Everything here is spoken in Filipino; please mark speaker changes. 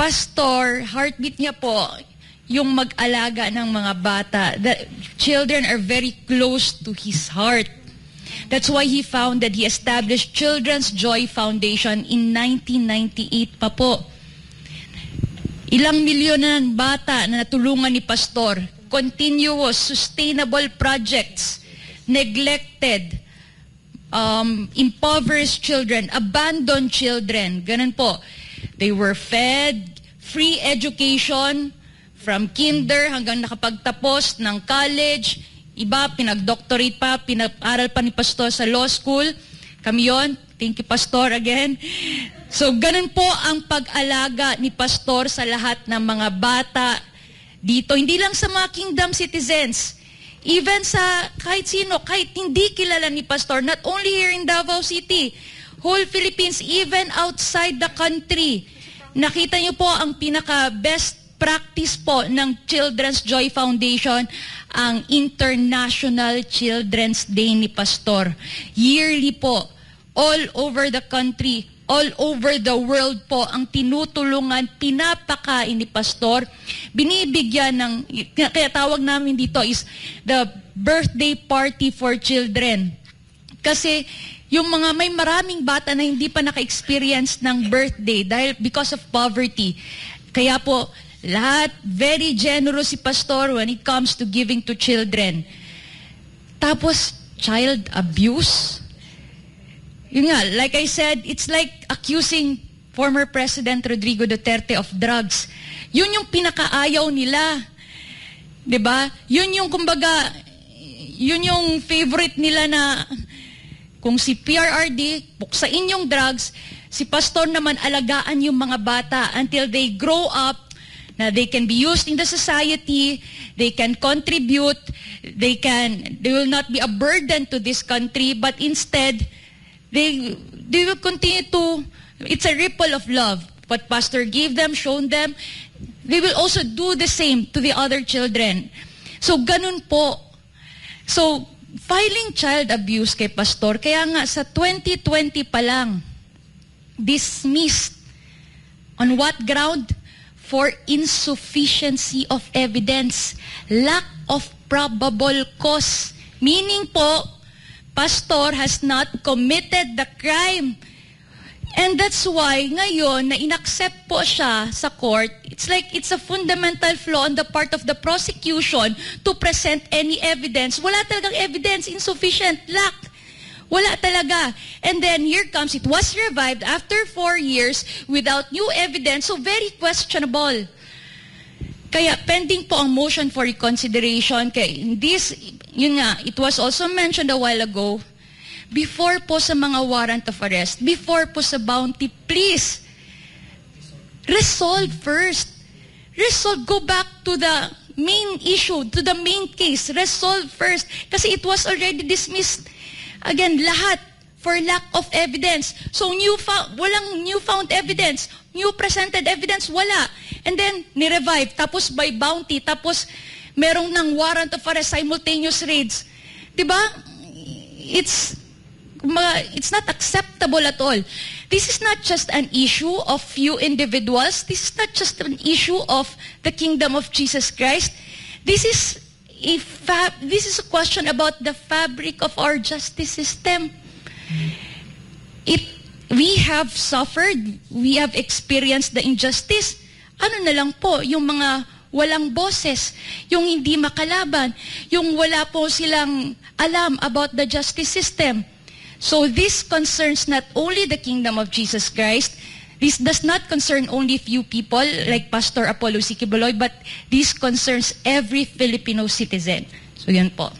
Speaker 1: pastor, heartbeat niya po, yung mag-alaga ng mga bata. The children are very close to his heart. That's why he established Children's Joy Foundation in 1998 pa po. Ilang milyon na ng bata na natulungan ni pastor. Continuous, sustainable projects, neglected, impoverished children, abandoned children, ganun po. They were fed free education from kinder hanggang nakapagtapos ng college. Iba, pinag-doctorate pa, pinag-aral pa ni pastor sa law school. Kami yon. Thank you, pastor, again. So, ganun po ang pag-alaga ni pastor sa lahat ng mga bata dito. Hindi lang sa mga kingdom citizens. Even sa kahit sino, kahit hindi kilala ni pastor, not only here in Davao City, whole Philippines, even outside the country. Nakita niyo po ang pinaka-best practice po ng Children's Joy Foundation, ang International Children's Day ni pastor. Yearly po, all over the country, all over the world po, ang tinutulungan, pinapakain ni pastor, binibigyan ng, kaya tawag namin dito is the birthday party for children. Kasi yung mga may maraming bata na hindi pa naka-experience ng birthday dahil because of poverty. Kaya po, lahat, very generous si pastor when it comes to giving to children. Tapos, child abuse. Yun nga, like I said, it's like accusing former President Rodrigo Duterte of drugs. Yun yung pinakaayaw nila. 'Di ba? Yun yung kumbaga, yun yung favorite nila na kung si PRRD, buksain yung drugs, si pastor naman alagaan yung mga bata until they grow up, na they can be used in the society, they can contribute, they will not be a burden to this country, but instead, they will continue to, it's a ripple of love. What pastor gave them, shown them, they will also do the same to the other children. So, ganun po. So, filing child abuse kay pastor, kaya nga sa 2020 pa lang, dismissed. On what ground? For insufficiency of evidence, lack of probable cause. Meaning po, pastor has not committed the crime. And that's why ngayon na inaccept po siya sa court, it's like it's a fundamental flaw on the part of the prosecution to present any evidence. Wala talagang evidence, insufficient, lack. Wala talaga. And then here comes, it was revived after 4 years without new evidence, so very questionable. Kaya pending po ang motion for reconsideration. Kaya this, yun nga, it was also mentioned a while ago, before po sa mga warrant of arrest, before po sa bounty, please, resolve first. Resolve, go back to the main issue, to the main case. Resolve first. Kasi it was already dismissed. Again, lahat for lack of evidence. So, walang newfound evidence. New presented evidence, wala. And then, ni-revive. Tapos by bounty. Tapos, merong ng warrant of arrest, simultaneous raids. Diba? It's not acceptable at all. This is not just an issue of few individuals. This is not just an issue of the kingdom of Jesus Christ. This is a question about the fabric of our justice system. We have suffered, we have experienced the injustice. Ano na lang po, yung mga walang boses, yung hindi makalaban, yung wala po silang alam about the justice system. So this concerns not only the kingdom of Jesus Christ. This does not concern only few people like Pastor Apollo C. Quiboloy, but this concerns every Filipino citizen. So yan po.